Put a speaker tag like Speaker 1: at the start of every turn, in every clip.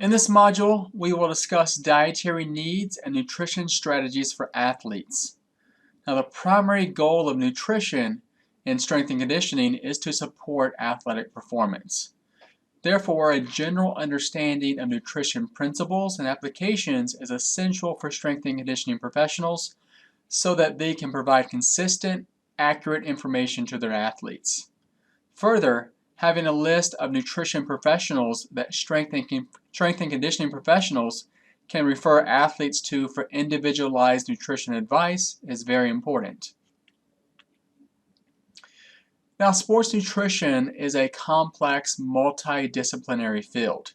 Speaker 1: In this module, we will discuss dietary needs and nutrition strategies for athletes. Now, the primary goal of nutrition in strength and conditioning is to support athletic performance. Therefore, a general understanding of nutrition principles and applications is essential for strength and conditioning professionals so that they can provide consistent, accurate information to their athletes. Further, having a list of nutrition professionals that strength and conditioning professionals can refer athletes to for individualized nutrition advice is very important. Now, sports nutrition is a complex, multidisciplinary field.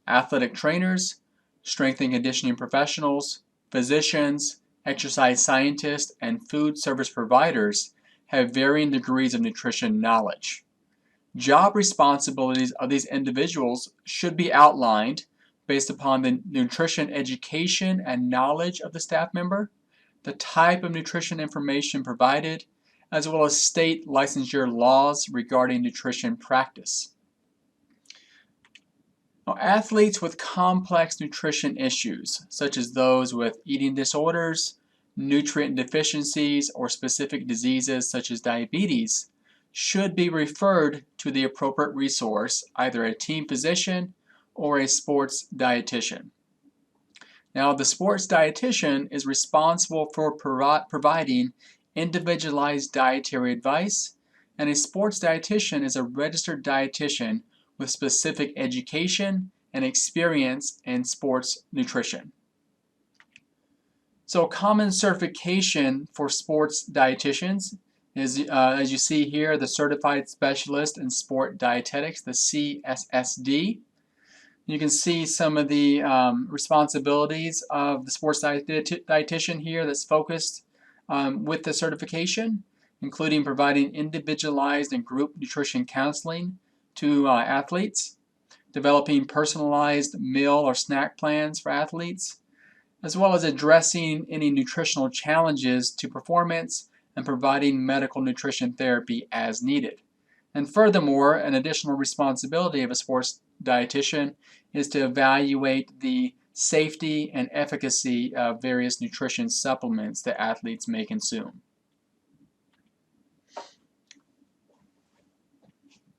Speaker 1: Athletic trainers, strength and conditioning professionals, physicians, exercise scientists, and food service providers have varying degrees of nutrition knowledge. Job responsibilities of these individuals should be outlined based upon the nutrition education and knowledge of the staff member, the type of nutrition information provided, as well as state licensure laws regarding nutrition practice. Now, athletes with complex nutrition issues, such as those with eating disorders, nutrient deficiencies, or specific diseases such as diabetes, should be referred to the appropriate resource, either a team physician or a sports dietitian. Now, the sports dietitian is responsible for providing individualized dietary advice, and a sports dietitian is a registered dietitian with specific education and experience in sports nutrition. So, common certification for sports dietitians is, as you see here, the Certified Specialist in Sport Dietetics, the CSSD. You can see some of the responsibilities of the sports dietitian here that's focused with the certification, including providing individualized and group nutrition counseling to athletes, developing personalized meal or snack plans for athletes, as well as addressing any nutritional challenges to performance and providing medical nutrition therapy as needed. And furthermore, an additional responsibility of a sports dietitian is to evaluate the safety and efficacy of various nutrition supplements that athletes may consume.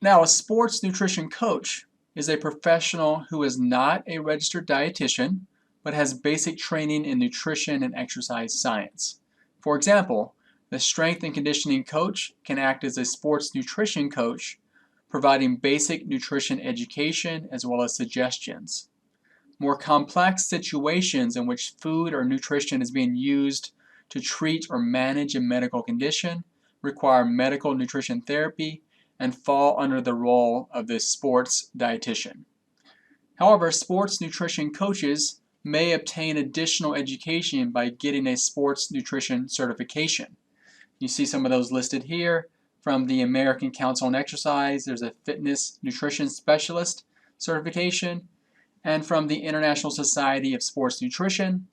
Speaker 1: Now, a sports nutrition coach is a professional who is not a registered dietitian, but has basic training in nutrition and exercise science. For example, the strength and conditioning coach can act as a sports nutrition coach, providing basic nutrition education as well as suggestions. More complex situations in which food or nutrition is being used to treat or manage a medical condition require medical nutrition therapy and fall under the role of the sports dietitian. However, sports nutrition coaches may obtain additional education by getting a sports nutrition certification. You see some of those listed here from the American Council on Exercise. There's a fitness nutrition specialist certification, and from the International Society of Sports Nutrition,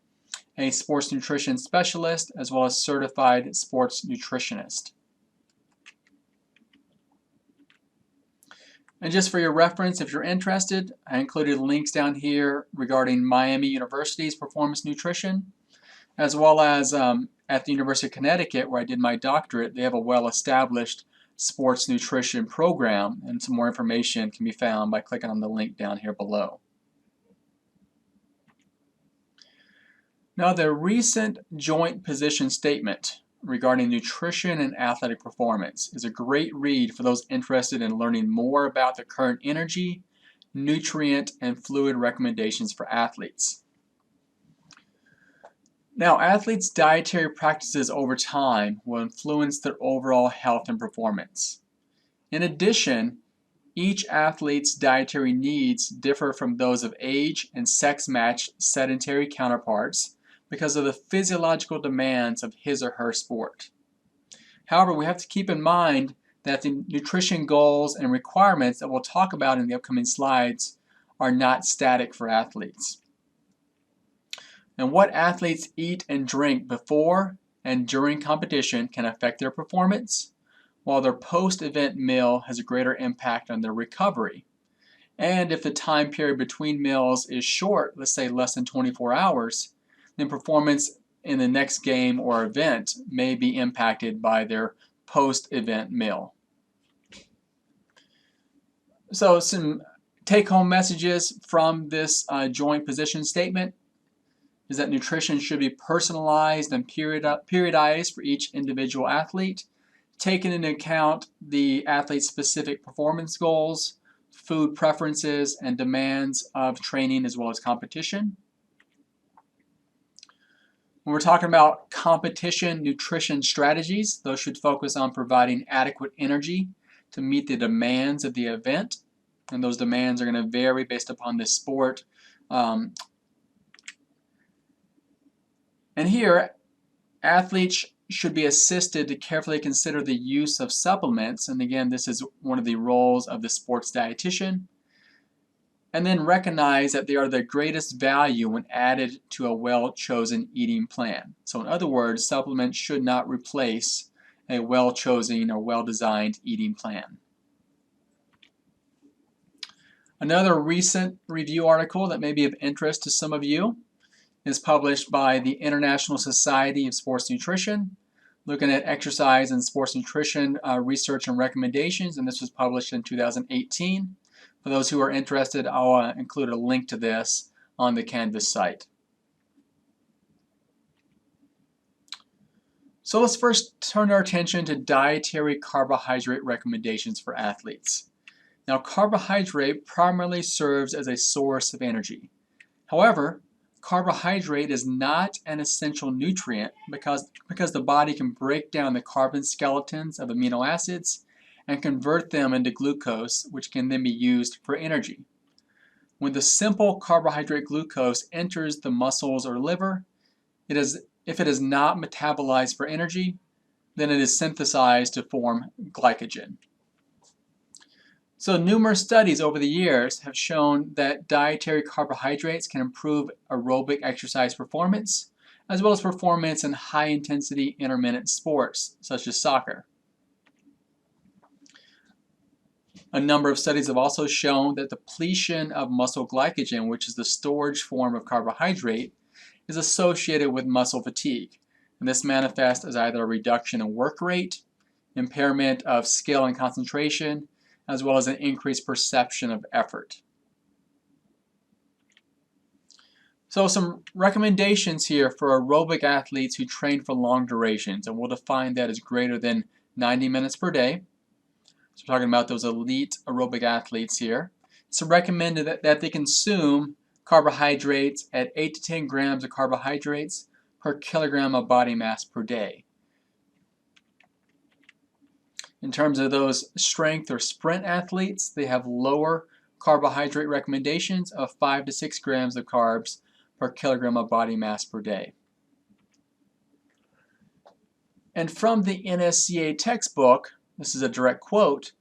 Speaker 1: a sports nutrition specialist, as well as certified sports nutritionist. And just for your reference, if you're interested, I included links down here regarding Miami University's performance nutrition, as well as at the University of Connecticut, where I did my doctorate. They have a well-established sports nutrition program, and some more information can be found by clicking on the link down here below. Now, the recent joint position statement regarding nutrition and athletic performance is a great read for those interested in learning more about the current energy, nutrient, and fluid recommendations for athletes. Now, athletes' dietary practices over time will influence their overall health and performance. In addition, each athlete's dietary needs differ from those of age and sex-matched sedentary counterparts because of the physiological demands of his or her sport. However, we have to keep in mind that the nutrition goals and requirements that we'll talk about in the upcoming slides are not static for athletes. And what athletes eat and drink before and during competition can affect their performance, while their post-event meal has a greater impact on their recovery. And if the time period between meals is short, let's say less than 24 hours, then performance in the next game or event may be impacted by their post-event meal. So some take-home messages from this joint position statement is that nutrition should be personalized and periodized for each individual athlete, taking into account the athlete's specific performance goals, food preferences, and demands of training as well as competition. When we're talking about competition nutrition strategies, those should focus on providing adequate energy to meet the demands of the event, and those demands are going to vary based upon the sport. And here, athletes should be assisted to carefully consider the use of supplements, and again, this is one of the roles of the sports dietitian, and then recognize that they are the greatest value when added to a well-chosen eating plan. So in other words, supplements should not replace a well-chosen or well-designed eating plan. Another recent review article that may be of interest to some of you is published by the International Society of Sports Nutrition, looking at exercise and sports nutrition research and recommendations, and this was published in 2018. For those who are interested, I'll include a link to this on the Canvas site. So let's first turn our attention to dietary carbohydrate recommendations for athletes. Now, carbohydrate primarily serves as a source of energy. However, carbohydrate is not an essential nutrient because the body can break down the carbon skeletons of amino acids and convert them into glucose, which can then be used for energy. When the simple carbohydrate glucose enters the muscles or liver, if it is not metabolized for energy, then it is synthesized to form glycogen. So numerous studies over the years have shown that dietary carbohydrates can improve aerobic exercise performance, as well as performance in high-intensity intermittent sports, such as soccer. A number of studies have also shown that depletion of muscle glycogen, which is the storage form of carbohydrate, is associated with muscle fatigue. And this manifests as either a reduction in work rate, impairment of skill and concentration, as well as an increased perception of effort. So some recommendations here for aerobic athletes who train for long durations, and we'll define that as greater than 90 minutes per day. So we're talking about those elite aerobic athletes here. It's recommended that they consume carbohydrates at 8 to 10 grams of carbohydrates per kilogram of body mass per day. In terms of those strength or sprint athletes, they have lower carbohydrate recommendations of 5 to 6 grams of carbs per kilogram of body mass per day. And from the NSCA textbook, this is a direct quote,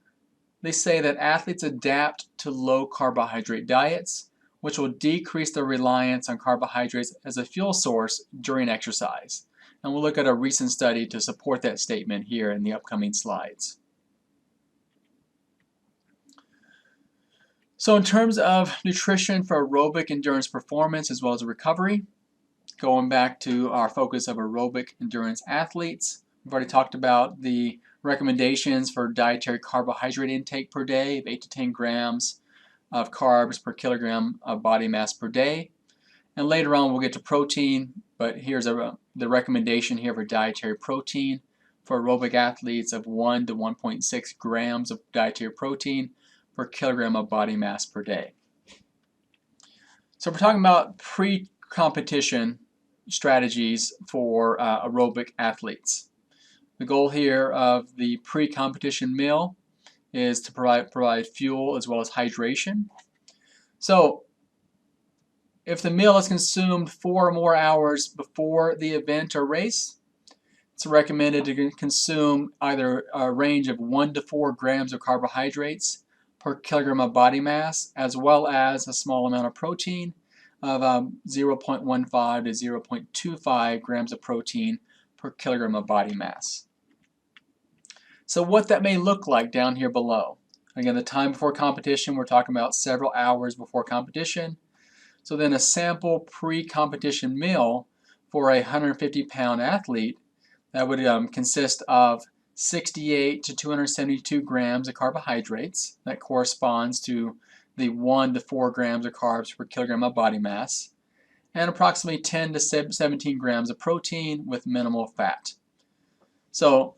Speaker 1: they say that athletes adapt to low carbohydrate diets, which will decrease their reliance on carbohydrates as a fuel source during exercise. And we'll look at a recent study to support that statement here in the upcoming slides. So in terms of nutrition for aerobic endurance performance as well as recovery, going back to our focus of aerobic endurance athletes, we've already talked about the recommendations for dietary carbohydrate intake per day of 8 to 10 grams of carbs per kilogram of body mass per day. And later on we'll get to protein, but here's the recommendation here for dietary protein for aerobic athletes of 1 to 1.6 grams of dietary protein per kilogram of body mass per day. So we're talking about pre-competition strategies for aerobic athletes. The goal here of the pre-competition meal is to provide fuel as well as hydration. So if the meal is consumed 4 or more hours before the event or race, it's recommended to consume either a range of 1 to 4 grams of carbohydrates per kilogram of body mass, as well as a small amount of protein of 0.15 to 0.25 grams of protein per kilogram of body mass. So what that may look like down here below. Again, the time before competition, we're talking about several hours before competition. So then a sample pre-competition meal for a 150-pound athlete, that would consist of 68 to 272 grams of carbohydrates. That corresponds to the 1 to 4 grams of carbs per kilogram of body mass, and approximately 10 to 17 grams of protein with minimal fat. So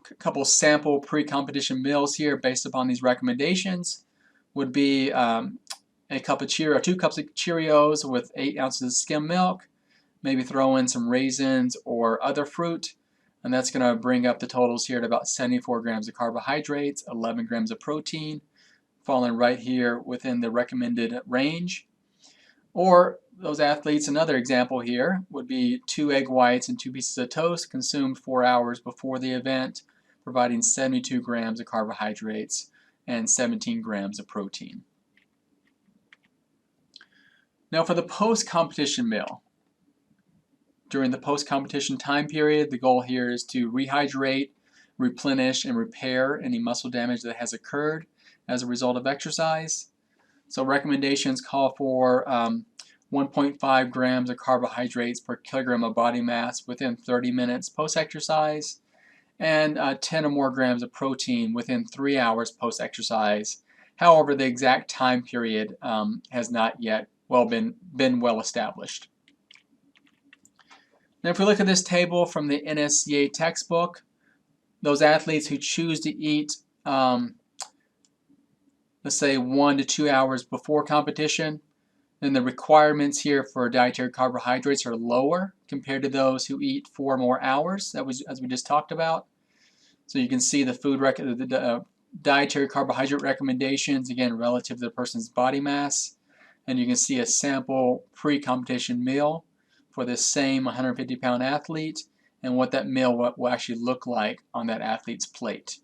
Speaker 1: a couple sample pre-competition meals here based upon these recommendations would be a cup of Cheerios, 2 cups of Cheerios with 8 ounces of skim milk, maybe throw in some raisins or other fruit, and that's going to bring up the totals here to about 74 grams of carbohydrates, 11 grams of protein, falling right here within the recommended range. Or those athletes, another example here would be 2 egg whites and 2 pieces of toast consumed 4 hours before the event, providing 72 grams of carbohydrates and 17 grams of protein. Now for the post-competition meal. During the post-competition time period, the goal here is to rehydrate, replenish, and repair any muscle damage that has occurred as a result of exercise. So recommendations call for 1.5 grams of carbohydrates per kilogram of body mass within 30 minutes post-exercise, and 10 or more grams of protein within 3 hours post-exercise. However, the exact time period has not yet been well established. Now if we look at this table from the NSCA textbook, those athletes who choose to eat, let's say 1 to 2 hours before competition, then the requirements here for dietary carbohydrates are lower compared to those who eat 4 more hours, that was as we just talked about. So you can see the dietary carbohydrate recommendations, again, relative to the person's body mass. And you can see a sample pre-competition meal for this same 150-pound athlete and what that meal will actually look like on that athlete's plate.